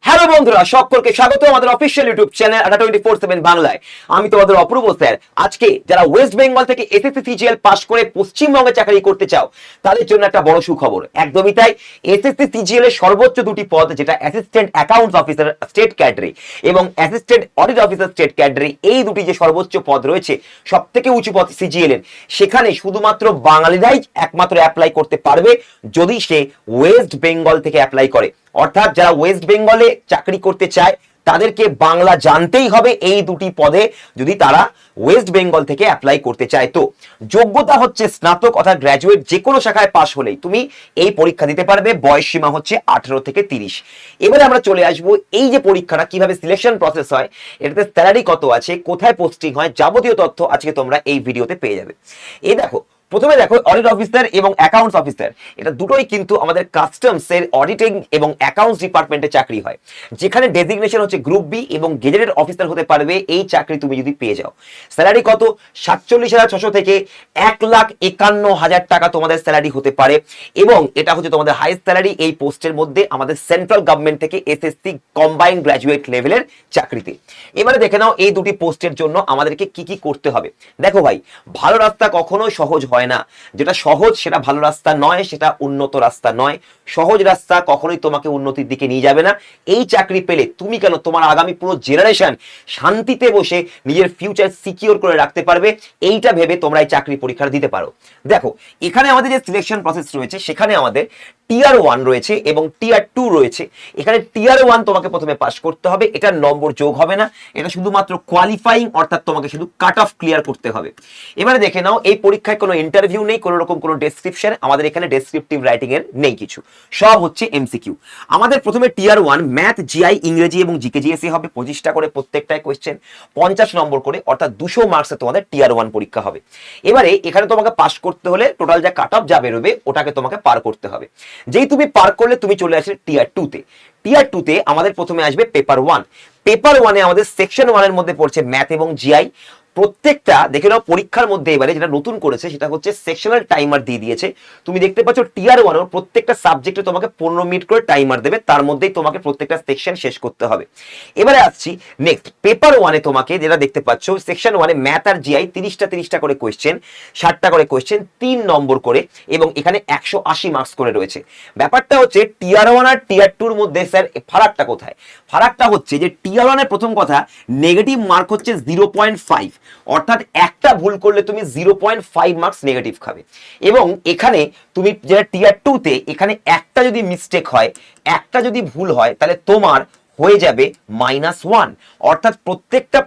Hello বন্ধুরা, সকলকে স্বাগত আমাদের অফিসিয়াল ইউটিউব চ্যানেল আড্ডা 24/7 বাংলায়। আমি তোমাদের অপূর্ব স্যার। আজকে যারা ওয়েস্ট বেঙ্গল থেকে এসএসসি সিজিএল পাস করে পশ্চিমবঙ্গে চাকরি করতে চাও তাদের জন্য একটা বড় সুখবর। একদমই তাই, এসএসসি সিজিএল এর সর্বোচ্চ দুটি পদ, যেটা অ্যাসিস্ট্যান্ট অ্যাকাউন্টস অফিসার স্টেট ক্যাডারে এবং অ্যাসিস্ট্যান্ট অডিট অফিসার স্টেট ক্যাডারে, এই দুটি যে সর্বোচ্চ পদ রয়েছে, সব থেকে উঁচু পদ সিজিএল এর, সেখানে শুধুমাত্র বাঙালিরাই একমাত্র অ্যাপ্লাই করতে পারবে যদি সে ওয়েস্ট বেঙ্গল থেকে অ্যাপ্লাই করে। অর্থাৎ যারা ওয়েস্ট বেঙ্গলে চাকরি করতে চায় তাদেরকে বাংলা জানতেই হবে এই দুটি পদে, যদি তারা ওয়েস্ট বেঙ্গল থেকে অ্যাপ্লাই করতে চায়। তো যোগ্যতা হচ্ছে স্নাতক অর্থাৎ গ্র্যাজুয়েট, যে কোনো শাখায় পাশ হলেই তুমি এই পরীক্ষা দিতে পারবে। বয়স সীমা হচ্ছে 18 থেকে 30। এবারে আমরা চলে আসবো এই যে পরীক্ষাটা কিভাবে সিলেকশন প্রসেস হয়, এটাতে স্যালারি কত আছে, কোথায় পোস্টিং হয়, যাবতীয় তথ্য আজকে তোমরা এই ভিডিওতে পেয়ে যাবে। এই দেখো, প্রথমে দেখো অডিট অফিসার এবং অ্যাকাউন্টস অফিসার, এটা দুটোই কিন্তু আমাদের কাস্টমস এর অডিটিং এবং অ্যাকাউন্টস ডিপার্টমেন্টে চাকরি হয়, যেখানে ডেজিগনেশন হচ্ছে গ্রুপ বি এবং গেজেটেড অফিসার হতে পারবে এই চাকরি তুমি যদি পেয়ে যাও। স্যালারি কত? 47,600 থেকে 1,51,000 টাকা তোমাদের স্যালারি হতে পারে, এবং এটা হচ্ছে তোমাদের হাইয়েস্ট স্যালারি এই পোস্টের মধ্যে আমাদের সেন্ট্রাল গভর্নমেন্ট থেকে এসএসসি কম্বাইন্ড গ্র্যাজুয়েট লেভেলের চাকরিতে। এবারে দেখে নাও এই দুটি পোস্টের জন্য আমাদেরকে কি কি করতে হবে। দেখো ভাই, ভালো রাস্তা কখনোই সহজ হয় না। যেটা সহজ সেটা ভালো রাস্তা নয়, সেটা উন্নত রাস্তা নয়। সহজ রাস্তা কখনোই তোমাকে উন্নতির দিকে নিয়ে যাবে না। এই চাকরি পেলে তুমি কেন, তোমার আগামী পুরো জেনারেশন শান্তিতে বসে নিজের ফিউচার সিকিউর করে রাখতে পারবে, এইটা ভেবে তোমরা এই চাকরি পরীক্ষা দিতে পারো। দেখো, এখানে আমাদের যে সিলেকশন প্রসেস রয়েছে, সেখানে আমাদের টিয়ার 1 রয়েছে এবং টিয়ার 2 রয়েছে। এখানে টিয়ার 1 তোমাকে প্রথমে পাস করতে হবে, এটার নম্বর যোগ হবে না, এটা শুধুমাত্র কোয়ালিফাইং, অর্থাৎ তোমাকে শুধু কাট অফ ক্লিয়ার করতে হবে। এবারে দেখে নাও, এই পরীক্ষায় কোনো ইন্টারভিউ নেই, কোনো রকম কোনো ডেসক্রিপশন আমাদের এখানে ডেসক্রিপটিভ রাইটিং এর নেই কিছু, সব হচ্ছে এমসিকিউ। আমাদের প্রথমে টিয়ার 1 ম্যাথ, জিআই, ইংরেজি এবং জিকে জিএসি হবে 25টা করে, প্রত্যেকটায় কোশ্চেন 50 নম্বর করে, অর্থাৎ 200 মার্কসে তোমাদের টিয়ার 1 পরীক্ষা হবে। এবারে এখানে তোমাকে পাস করতে হলে টোটাল যা কাট অফ যা বেরোবে ওটাকে তোমাকে পার করতে হবে। যেই তুমি পার করলে তুমি চলে আসলে টিয়ার 2 তে। টিয়ার 2 তে আমাদের প্রথমে আসবে পেপার 1। পেপার 1 এ আমাদের সেকশন 1 এর মধ্যে পড়ছে ম্যাথ এবং জিআই। প্রত্যেকটা দেখে নাও, পরীক্ষার মধ্যে এবারে যেটা নতুন করেছে সেটা হচ্ছে সেকশনাল টাইমার দিয়ে দিয়েছে। তুমি দেখতে পাচ্ছ টিয়ার 1 এর প্রত্যেকটা সাবজেক্টে তোমাকে 15 মিনিট করে টাইমার দেবে, তার মধ্যেই তোমাকে প্রত্যেকটা সেকশন শেষ করতে হবে। এবারে আসছি নেক্সট, পেপার 1 এ তোমাকে যেটা দেখতে পাচ্ছ, সেকশন 1 এ ম্যাথ আর জিআই 30টা করে কোশ্চেন, 60টা করে কোশ্চেন, 3 নম্বর করে, এবং এখানে 180 মার্কস করে রয়েছে। ব্যাপারটা হচ্ছে টিয়ার 1 আর টিয়ার 2 এর মধ্যে স্যার ফারাকটা কোথায়? ফারাকটা হচ্ছে যে টিয়ার 1 এর প্রথম কথা, নেগেটিভ মার্ক হচ্ছে 0.5, অর্থাৎ একটা ভুল করলে তুমি 0.5 মার্কস নেগেটিভ খাবে। এবং এখানে তুমি যেটা টিয়ার 2 তে, এখানে একটা যদি মিস্টেক হয়, একটা যদি ভুল হয়, তাহলে তোমার হয়ে যাবে -1, অর্থাৎ প্রত্যেকটা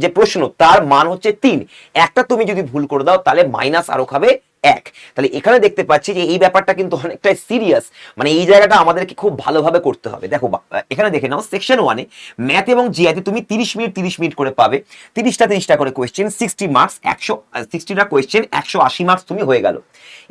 যে প্রশ্ন তার মান হচ্ছে 3, একটা তুমি যদি ভুল করে দাও তাহলে মাইনাস আরো খাবে 1। তাহলে এখানে দেখতে পাচ্ছি যে এই ব্যাপারটা কিন্তু অনেকটাই সিরিয়াস, মানে এই জায়গাটা আমাদেরকে খুব ভালোভাবে করতে হবে। দেখো এখানে দেখে নাও, সেকশন 1 এ ম্যাথ এবং জিআইতে তুমি 30 মিনিট করে পাবে, 30টা করে কোয়েশ্চেন, 60 মার্কস, 160টা কোয়েশ্চেন, 180 মার্কস তুমি হয়ে গেল।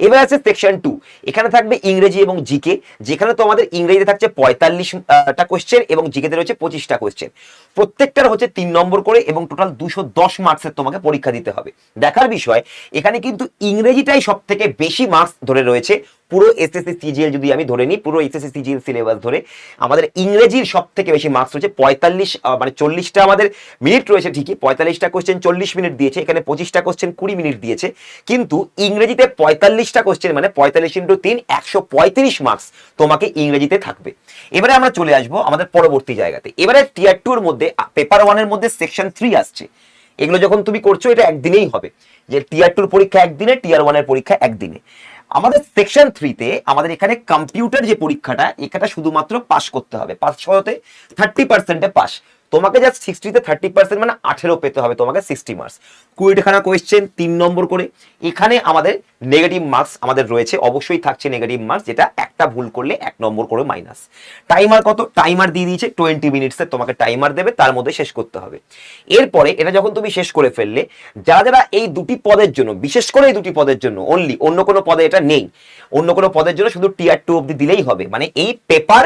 এবার আছে সেকশন 2, এখানে থাকবে ইংরেজি এবং জিকে, যেখানে তো আমাদের ইংরেজিতে থাকছে 45টা কোয়েশ্চেন এবং জিকেতে রয়েছে 25টা কোয়েশ্চেন। প্রত্যেকটার হচ্ছে 3 নম্বর করে, এবং টোটাল 210 মার্কসের তোমাকে পরীক্ষা দিতে হবে। দেখার বিষয়, এখানে কিন্তু ইংরেজিটাই সব থেকে বেশি মার্কস ধরে রয়েছে। পুরো এসএসসি সিজিএল যদি আমি ধরে নিই, পুরো এসএসসি সিজিএল সিলেবাস ধরে আমাদের ইংরেজির সব থেকে বেশি মার্কস রয়েছে 45, মানে 40টা আমাদের মিনিট রয়েছে ঠিকই, 45টা কোশ্চেন 40 মিনিট দিয়েছে, এখানে 25টা কোশ্চেন 20 মিনিট দিয়েছে, কিন্তু ইংরেজিতে 45টা কোশ্চেন মানে 45 × 3 135 মার্কস তোমাকে ইংরেজিতে থাকবে। এবারে আমরা চলে আসবো আমাদের পরবর্তী জায়গাতে। এবারে টিয়ার 2 এর মধ্যে পেপার 1 এর মধ্যে সেকশন 3 আসছে। এগুলো যখন তুমি করছো এটা একদিনেই হবে, যে টিয়ার 2 এর পরীক্ষা একদিনে, টিয়ার 1 এর পরীক্ষা একদিনে। আমাদের সেকশন 3 তে আমাদের এখানে কম্পিউটার যে পরীক্ষাটা, এটা শুধুমাত্র পাস করতে হবে, পাস হতে 30%-এ পাস। তোমাকে জাস্ট 60তে 30% মানে 18 পেতে হবে তোমাকে, 60 মার্কস, 20খানা কোয়েশ্চেন, 3 নম্বর করে। এখানে আমাদের নেগেটিভ মার্কস আমাদের রয়েছে, অবশ্যই থাকছে নেগেটিভ মার্কস, যেটা একটা ভুল করলে 1 নম্বর করে মাইনাস। টাইমার কত? টাইমার দিয়ে দিয়েছে 20 মিনিটসের তোমাকে টাইমার দেবে, তার মধ্যে শেষ করতে হবে। এরপরে এটা যখন তুমি শেষ করে ফেললে, যারা যারা এই দুটি পদের জন্য, বিশেষ করে এই দুটি পদের জন্য অনলি, অন্য কোনো পদে এটা নেই, অন্য কোনো পদের জন্য শুধু টিয়ার 2 অবধি দিলেই হবে, মানে এই পেপার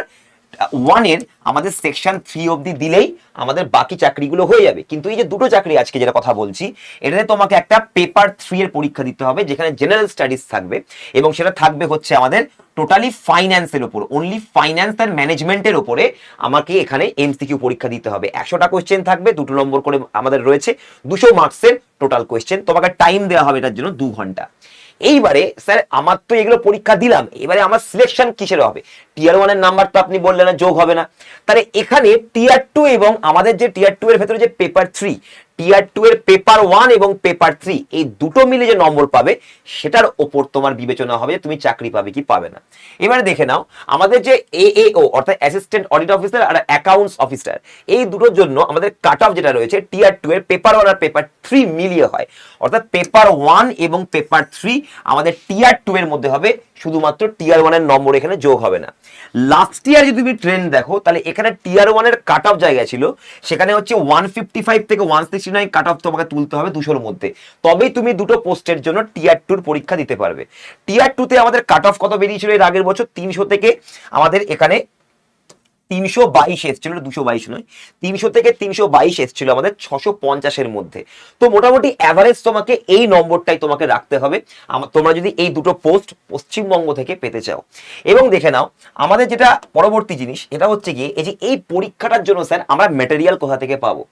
ওয়ানের আমাদের সেকশন 3 অবধি দিলেই আমাদের বাকি চাকরিগুলো হয়ে যাবে। কিন্তু এই যে দুটো চাকরি আজকে যেটা কথা বলছি, এটাতে তোমাকে একটা পেপার 3 এর পরীক্ষা দিতে হবে, যেখানে জেনারেল স্টাডিজ থাকবে এবং সেটা থাকবে হচ্ছে আমাদের টোটালি ফাইন্যান্সের উপর, অনলি ফাইন্যান্স অ্যান্ড ম্যানেজমেন্টের উপরে আমাকে এখানে এমসিকিউ পরীক্ষা দিতে হবে। 100টা কোয়েশ্চেন থাকবে, 2 নম্বর করে আমাদের রয়েছে, 200 মার্কসের টোটাল কোয়েশ্চেন। তোমাকে টাইম দেওয়া হবে এটার জন্য 2 ঘন্টা। এইবারে স্যার আমার তো এগুলো পরীক্ষা দিলাম, এবারে আমার সিলেকশন কিসের হবে? টিয়ার 1 এর নাম্বার তো আপনি বললেন না যোগ হবে না, তাহলে এখানে টিয়ার 2 এবং আমাদের যে টিয়ার 2 এর ভেতরে যে পেপার 3, টিয়ার 2 এর পেপার 1 এবং পেপার 3 এই দুটো মিলে যে নম্বর পাবে সেটার ওপর তোমার বিবেচনা হবে তুমি চাকরি পাবে কি পাবে না। এবারে দেখে নাও আমাদের যে এএও অর্থাৎ অ্যাসিস্ট্যান্ট অডিট অফিসার আর অ্যাকাউন্টস অফিসার, এই দুটোর জন্য আমাদের কাট অফ যেটা রয়েছে টিয়ার 2 এর পেপার 1 আর পেপার 3 মিলিয়ে হয়, অর্থাৎ পেপার 1 এবং পেপার 3 আমাদের টিয়ার 2 এর মধ্যে হবে, শুধুমাত্র টিয়ার 1 এর নম্বর এখানে যোগ হবে না। লাস্ট ইয়ার যদি তুমি ট্রেন্ড দেখো তাহলে এখানে টিয়ার 1 এর কাট অফ জায়গা ছিল, সেখানে হচ্ছে 155 থেকে 169 কাট অফ তোমাকে তুলতে হবে 200 এর মধ্যে, তবেই তুমি দুটো পোস্টের জন্য টিয়ার 2 এর পরীক্ষা দিতে পারবে। টিয়ার 2 তে আমাদের কাট অফ কত বেরিয়েছিল এর আগের বছর? 300 থেকে আমাদের এখানে 322 এসেছিল, 222 নয়, 300 থেকে 322 এসেছিল আমাদের 650 এর মধ্যে। তো মোটামুটি অ্যাভারেজ তোমাকে এই নম্বরটাই তোমাকে রাখতে হবে তোমরা যদি এই দুটো পোস্ট পশ্চিমবঙ্গ থেকে পেতে চাও। এবং দেখে নাও আমাদের যেটা পরবর্তী জিনিস, এটা হচ্ছে গিয়ে এই যে এই পরীক্ষাটার জন্য স্যার আমরা ম্যাটেরিয়াল কোথা থেকে পাবো?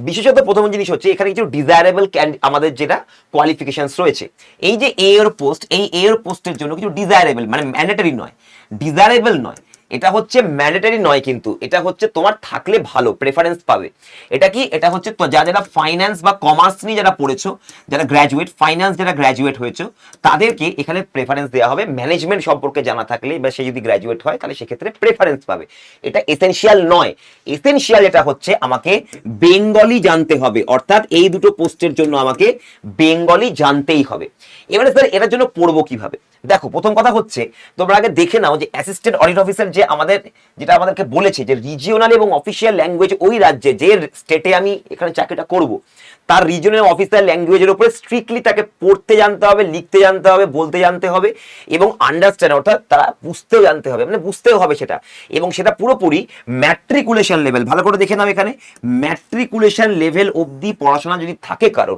বিশেষত প্রথম জিনিস হচ্ছে এখানে কিছু ডিজায়ারেবল আমাদের যেটা কোয়ালিফিকেশনস রয়েছে, এই যে এ এর পোস্ট, এই এ এর পোস্টের জন্য কিছু ডিজায়ারেবল মানে ম্যান্ডেটরি নয়, ডিজায়ারেবল নয়, এটা হচ্ছে ম্যান্ডেটরি নয়, কিন্তু এটা হচ্ছে তোমার থাকলে ভালো প্রেফারেন্স পাবে। এটা কি? এটা হচ্ছে যারা ফাইন্যান্স বা কমার্স নিয়ে যারা পড়েছো, যারা গ্র্যাজুয়েট ফাইন্যান্স যারা গ্র্যাজুয়েট হয়েছো তাদেরকে এখানে প্রেফারেন্স দেওয়া হবে। ম্যানেজমেন্ট সম্পর্কে জানা থাকলে বা সে যদি গ্র্যাজুয়েট হয় তাহলে সেক্ষেত্রে প্রেফারেন্স পাবে। এটা এসেনশিয়াল নয়, এসেনশিয়াল এটা হচ্ছে আমাকে বেঙ্গলি জানতে হবে, অর্থাৎ এই দুটো পোস্টের জন্য আমাকে বেঙ্গলি জানতেই হবে। এবারে স্যার এটার জন্য পড়বো কিভাবে? দেখো প্রথম কথা হচ্ছে তোমরা আগে দেখে নাও যে অ্যাসিস্ট্যান্ট অডিট অফিসার যে আমাদের যেটা আমাদেরকে বলেছে যে রিজিওনাল এবং অফিসিয়াল ল্যাঙ্গুয়েজ ওই রাজ্যে যে স্টেটে আমি এখানে চাকরিটা করব তার রিজিওনাল অফিসিয়াল ল্যাঙ্গুয়েজের উপরে স্ট্রিক্টলি তাকে পড়তে জানতে হবে, লিখতে জানতে হবে, বলতে জানতে হবে এবং আন্ডারস্ট্যান্ড অর্থাৎ তারা বুঝতেও জানতে হবে, মানে বুঝতেও হবে সেটা, এবং সেটা পুরোপুরি ম্যাট্রিকুলেশন লেভেল। ভালো করে দেখে নাও এখানে ম্যাট্রিকুলেশন লেভেল অবধি পড়াশোনা যদি থাকে কারো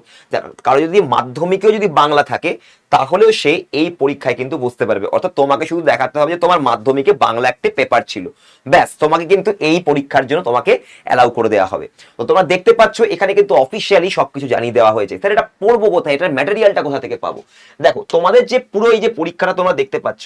যদি মাধ্যমিকেও যদি বাংলা থাকে তাহলেও সে এই পরীক্ষায় কিন্তু বুঝতে পারবে। অর্থাৎ তোমাকে শুধু দেখাতে হবে যে তোমার মাধ্যমিকে বাংলা একটা পেপার ছিল, ব্যাস তোমাকে কিন্তু এই পরীক্ষার জন্য তোমাকে অ্যালাউ করে দেওয়া হবে। তো তোমরা দেখতে পাচ্ছ এখানে কিন্তু অফিসিয়ালি সবকিছু জানিয়ে দেওয়া হয়েছে। স্যার এটা পড়বো কোথায়, এটার ম্যাটেরিয়ালটা কোথা থেকে পাবো? দেখো তোমাদের যে পুরো এই যে পরীক্ষাটা তোমরা দেখতে পাচ্ছ,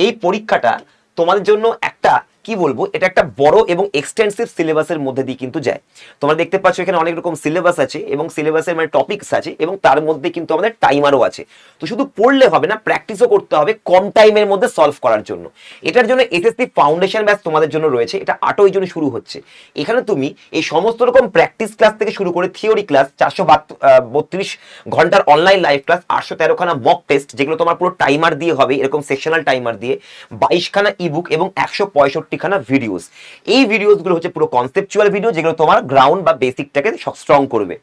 এই পরীক্ষাটা তোমাদের জন্য একটা কি বলবো, এটা একটা বড় এবং এক্সটেন্সিভ সিলেবাসের মধ্যে দিয়ে কিন্তু যায়। তোমরা দেখতে পাচ্ছ এখানে অনেক রকম সিলেবাস আছে এবং সিলেবাসের মানে টপিকস আছে এবং তার মধ্যে কিন্তু আমাদের টাইমারও আছে। তো শুধু পড়লে হবে না, প্র্যাকটিসও করতে হবে কম টাইমের মধ্যে সলভ করার জন্য। এটার জন্য এসএসসি ফাউন্ডেশন ব্যাচ তোমাদের জন্য রয়েছে, এটা 8ই জুন শুরু হচ্ছে। এখানে তুমি এই সমস্ত রকম প্র্যাকটিস ক্লাস থেকে শুরু করে থিওরি ক্লাস, 432 ঘন্টার অনলাইন লাইভ ক্লাস, 813 খানা মক টেস্ট যেগুলো তোমার পুরো টাইমার দিয়ে হবে, এরকম সেকশনাল টাইমার দিয়ে, 22 খানা ইবুক এবং 165 খানা ভিডিওস। এই ভিডিওসগুলো হচ্ছে পুরো কনসেপচুয়াল ভিডিও যেগুলো তোমার গ্রাউন্ড বা বেসিকটাকে স্ট্রং করবে।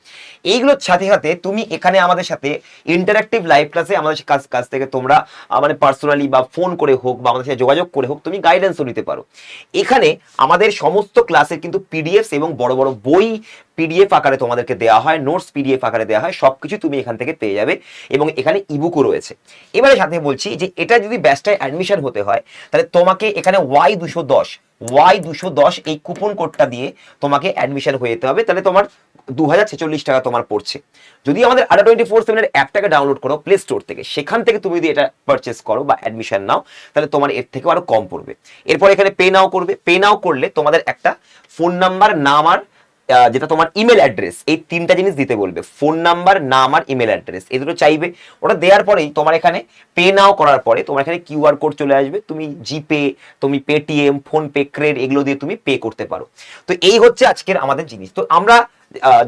এইগুলোর সাথে সাথে তুমি এখানে আমাদের সাথে ইন্টারঅ্যাক্টিভ লাইভ ক্লাসে আমাদের কাছ থেকে তোমরা মানে পার্সোনালি বা ফোন করে হোক বা আমাদের সাথে যোগাযোগ করে হোক তুমি গাইডেন্সও নিতে পারো। এখানে আমাদের সমস্ত ক্লাসের কিন্তু পিডিএফ এবং বড় বড় বই পিডিএফ আকারে তোমাদেরকে দেওয়া হয়, নোটস পিডিএফ আকারে দেওয়া হয়, সবকিছু তুমি এখান থেকে পেয়ে যাবে এবং এখানে ইবুকও রয়েছে। এবারে সাথে বলছি যে এটা যদি ব্যাচটায় অ্যাডমিশন হতে হয় তাহলে তোমাকে এখানে Y210 এই কুপন কোডটা দিয়ে তোমাকে অ্যাডমিশন হয়ে যেতে হবে, তাহলে তোমার 2046 টাকা তোমার পড়ছে। যদি আমাদের ADA24/7 এর অ্যাপটাকে ডাউনলোড করো প্লে স্টোর থেকে, সেখান থেকে তুমি যদি এটা পারচেস করো বা অ্যাডমিশন নাও তাহলে তোমার এর থেকে আরো কম পড়বে। এরপর এখানে পে নাও করবে, পে নাও করলে তোমাদের একটা ফোন নাম্বার, নাম আর যেটা তোমার ইমেল অ্যাড্রেস, এই 3টা জিনিস দিতে বলবে, ফোন নাম্বার, নাম আর ইমেল অ্যাড্রেস, এই দুটো চাইবে। ওটা দেওয়ার পরেই তোমার এখানে পে নাও করার পরে তোমার এখানে কিউআর কোড চলে আসবে, তুমি জিপে, তুমি পেটিএম, ফোনপে, ক্রেড এগুলো দিয়ে তুমি পে করতে পারো। তো এই হচ্ছে আজকের আমাদের জিনিস। তো আমরা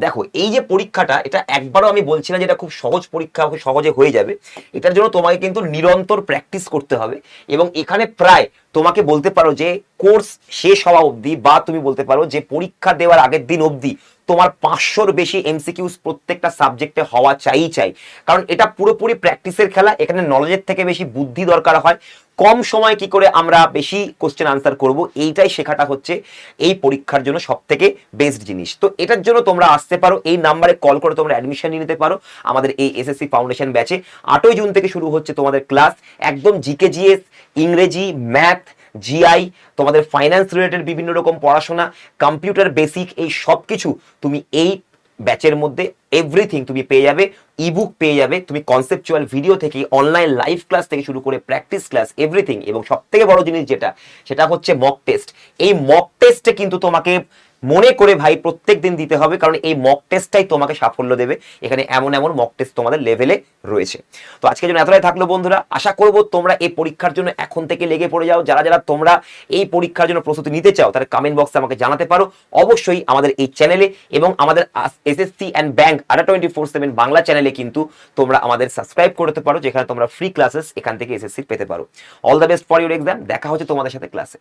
দেখো এই যে পরীক্ষাটা, এটা একবারও আমি বলছি না যে এটা খুব সহজ পরীক্ষা, খুব সহজে হয়ে যাবে। এটার জন্য তোমাকে কিন্তু নিরন্তর প্র্যাকটিস করতে হবে এবং এখানে প্রায় তোমাকে বলতে পারো যে কোর্স শেষ হওয়া অবধি বা তুমি বলতে পারো যে পরীক্ষা দেওয়ার আগের দিন অবধি তোমার 500-র বেশি এমসিকিউস প্রত্যেকটা সাবজেক্টে হওয়া চাই, কারণ এটা পুরোপুরি প্র্যাকটিসের খেলা। এখানে নলেজের থেকে বেশি বুদ্ধি দরকার হয়। কম সময় কি করে আমরা বেশি কোশ্চেন আনসার করব, এইটাই শেখাটা হচ্ছে এই পরীক্ষার জন্য সব থেকে বেস্ট জিনিস। তো এটার জন্য তোমরা আসতে পারো, এই নাম্বারে কল করে তোমরা অ্যাডমিশন নিয়ে নিতে পারো আমাদের এই এসএসসি ফাউন্ডেশন ব্যাচে। 8ই জুন থেকে শুরু হচ্ছে তোমাদের ক্লাস, একদম জিকে জিএস, ইংরেজি, ম্যাথ, জিআই, তোমাদের ফাইন্যান্স রিলেটেড বিভিন্ন রকম পড়াশোনা, কম্পিউটার বেসিক, এই সব কিছু তুমি এই ব্যাচের মধ্যে এভরিথিং তুমি পেয়ে যাবে। ইবুক পেয়ে যাবে তুমি, কনসেপচুয়াল ভিডিও থেকে অনলাইন লাইভ ক্লাস থেকে শুরু করে প্র্যাকটিস ক্লাস, এভরিথিং। এবং সব থেকে বড় জিনিস সেটা হচ্ছে মক টেস্ট। এই মক টেস্টে কিন্তু তোমাকে মনে করে ভাই প্রত্যেক দিন দিতে হবে, কারণ এই মক টেস্টটাই তোমাকে সাফল্য দেবে। এখানে এমন এমন মক টেস্ট তোমাদের লেভেলে রয়েছে। তো আজকের জন্য এতটাই থাকলো বন্ধুরা, আশা করব তোমরা এই পরীক্ষার জন্য এখন থেকে লেগে পড়ে যাও। যারা যারা তোমরা এই পরীক্ষার জন্য প্রস্তুতি নিতে চাও তারা কমেন্ট বক্সে আমাকে জানাতে পারো। অবশ্যই আমাদের এই চ্যানেলে এবং আমাদের এসএসসি অ্যান্ড ব্যাংক আড্ডা 24/7 বাংলা চ্যানেলে কিন্তু তোমরা আমাদের সাবস্ক্রাইব করতে পারো, যেখানে তোমরা ফ্রি ক্লাসেস এখান থেকে এসএসসি পেতে পারো। All the best for your exam. দেখা হচ্ছে তোমাদের সাথে ক্লাসে।